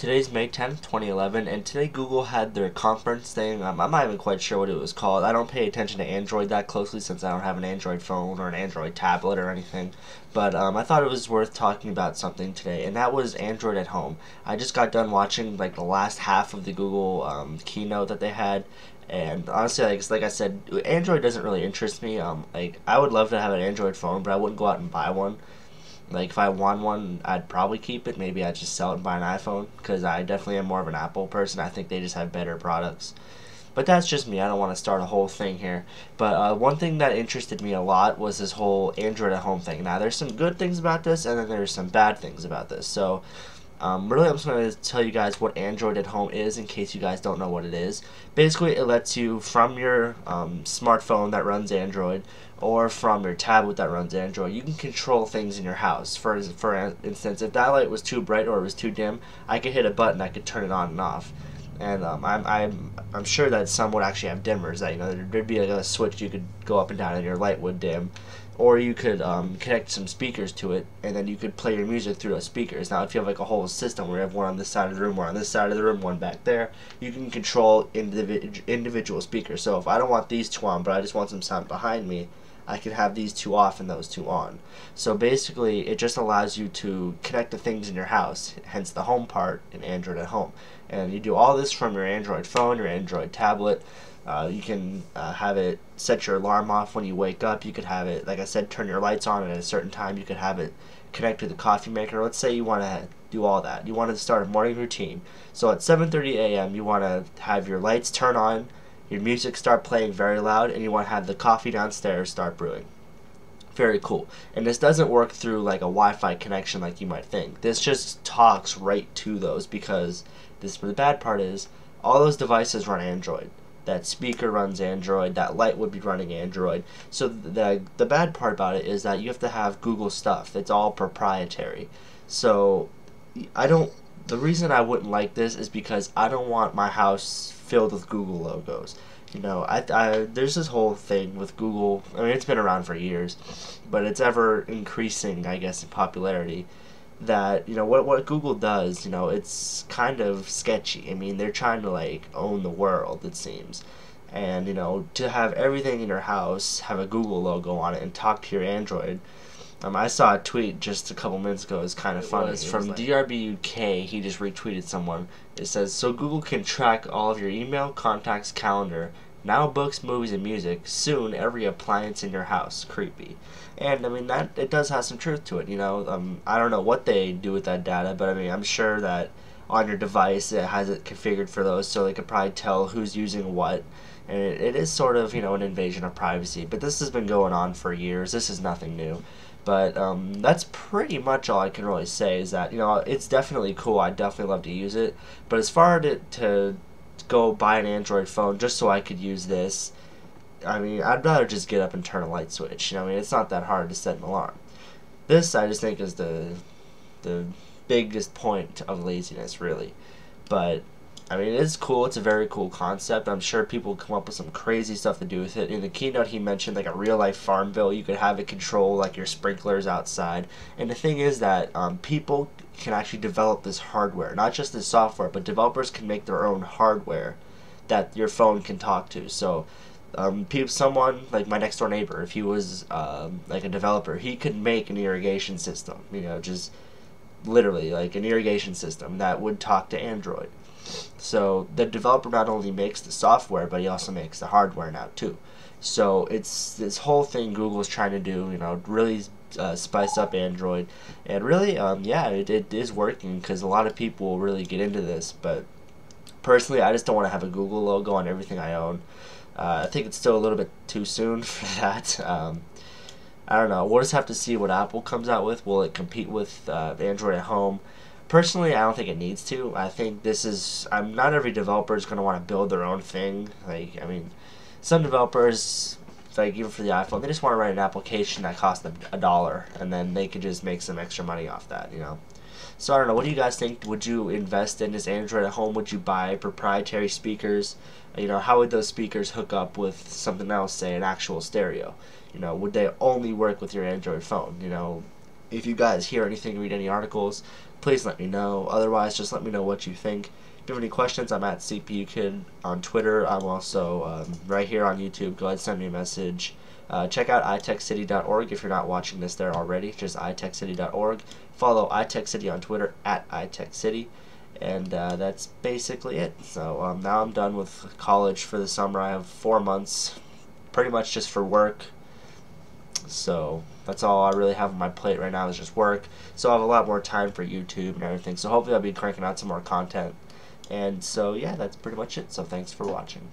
Today's May 10th, 2011, and today Google had their conference thing. I'm not even quite sure what it was called. I don't pay attention to Android that closely since I don't have an Android phone or an Android tablet or anything. But I thought it was worth talking about something today, and that was Android at home. I just got done watching like the last half of the Google keynote that they had, and honestly, like I said, Android doesn't really interest me. Like I would love to have an Android phone, but I wouldn't go out and buy one. Like if I want one, I'd probably keep it. Maybe I'd just sell it and buy an iPhone because I definitely am more of an Apple person. I think they just have better products. But that's just me. I don't want to start a whole thing here. But one thing that interested me a lot was this whole Android at home thing. Now, there's some good things about this, and then there's some bad things about this. So, really, I'm just going to tell you guys what Android at home is in case you guys don't know what it is. Basically, it lets you, from your smartphone that runs Android, or from your tablet that runs Android, you can control things in your house. For instance, if that light was too bright or it was too dim, I could hit a button, I could turn it on and off. And I'm sure that some would actually have dimmers that there'd be like a switch you could go up and down and your light would dim, or you could connect some speakers to it and then you could play your music through those speakers. Now, if you have like a whole system where you have one on this side of the room, one on this side of the room, one back there, you can control individual speakers. So if I don't want these two on, but I just want some sound behind me, I can have these two off and those two on. So basically, it just allows you to connect the things in your house, hence the home part in Android at home. And you do all this from your Android phone, your Android tablet. You can have it set your alarm off when you wake up. You could have it, like I said, turn your lights on at a certain time. You could have it connect to the coffee maker. Let's say you want to do all that. You want to start a morning routine. So at 7:30 a.m. you want to have your lights turn on, your music start playing very loud, and you want to have the coffee downstairs start brewing. Very cool. And this doesn't work through like a Wi-Fi connection like you might think. This just talks right to those, because this where the bad part is, all those devices run Android. That speaker runs Android, that light would be running Android. So the bad part about it is that you have to have Google stuff. It's all proprietary. So the reason I wouldn't like this is because I don't want my house filled with Google logos. There's this whole thing with Google. I mean, it's been around for years, but it's ever increasing, I guess, in popularity. That what Google does, it's kind of sketchy. I mean, they're trying to like own the world, it seems. And to have everything in your house have a Google logo on it and talk to your Android. I saw a tweet just a couple minutes ago. It's kind of funny. It's from DRB UK. He just retweeted someone. It says, "So Google can track all of your email, contacts, calendar, now books, movies, and music. Soon, every appliance in your house." Creepy. And I mean, that it does have some truth to it. I don't know what they do with that data, but I mean, I'm sure that on your device it has it configured for those, so they could probably tell who's using what. And it is sort of an invasion of privacy. But this has been going on for years. This is nothing new. But that's pretty much all I can really say, is that it's definitely cool. I'd definitely love to use it. But as far as to go buy an Android phone just so I could use this, I mean, I'd rather just get up and turn a light switch. I mean, it's not that hard to set an alarm. This, I just think, is the biggest point of laziness, really. But I mean, it is cool. It's a very cool concept. I'm sure people come up with some crazy stuff to do with it. In the keynote, he mentioned like a real-life Farmville. You could have it control like your sprinklers outside. And the thing is that people can actually develop this hardware, not just the software, but developers can make their own hardware that your phone can talk to. So, someone like my next door neighbor, if he was like a developer, he could make an irrigation system. Just literally like an irrigation system that would talk to Android. So the developer not only makes the software, but he also makes the hardware now too. So it's this whole thing Google's trying to do, really spice up Android, and really, yeah, it is working because a lot of people really get into this. But personally, I just don't want to have a Google logo on everything I own. I think it's still a little bit too soon for that. I don't know. We'll just have to see what Apple comes out with. Will it compete with Android at home? Personally, I don't think it needs to. I think this is... not every developer is going to want to build their own thing. Like, I mean, some developers, like even for the iPhone, they just want to write an application that costs them $1, and then they can just make some extra money off that, So I don't know. What do you guys think? Would you invest in this Android at home? Would you buy proprietary speakers? How would those speakers hook up with something else, say an actual stereo? Would they only work with your Android phone? If you guys hear anything, read any articles, please let me know. Otherwise, just let me know what you think. If you have any questions, I'm at CPU Kid on Twitter. I'm also right here on YouTube. Go ahead and send me a message. Check out itechcity.org if you're not watching this there already. Just itechcity.org. Follow iTechCity on Twitter at iTechCity. And that's basically it. So now I'm done with college for the summer. I have 4 months pretty much just for work. So that's all I really have on my plate right now is just work. So I have a lot more time for YouTube and everything. So hopefully I'll be cranking out some more content. And so yeah, that's pretty much it. So thanks for watching.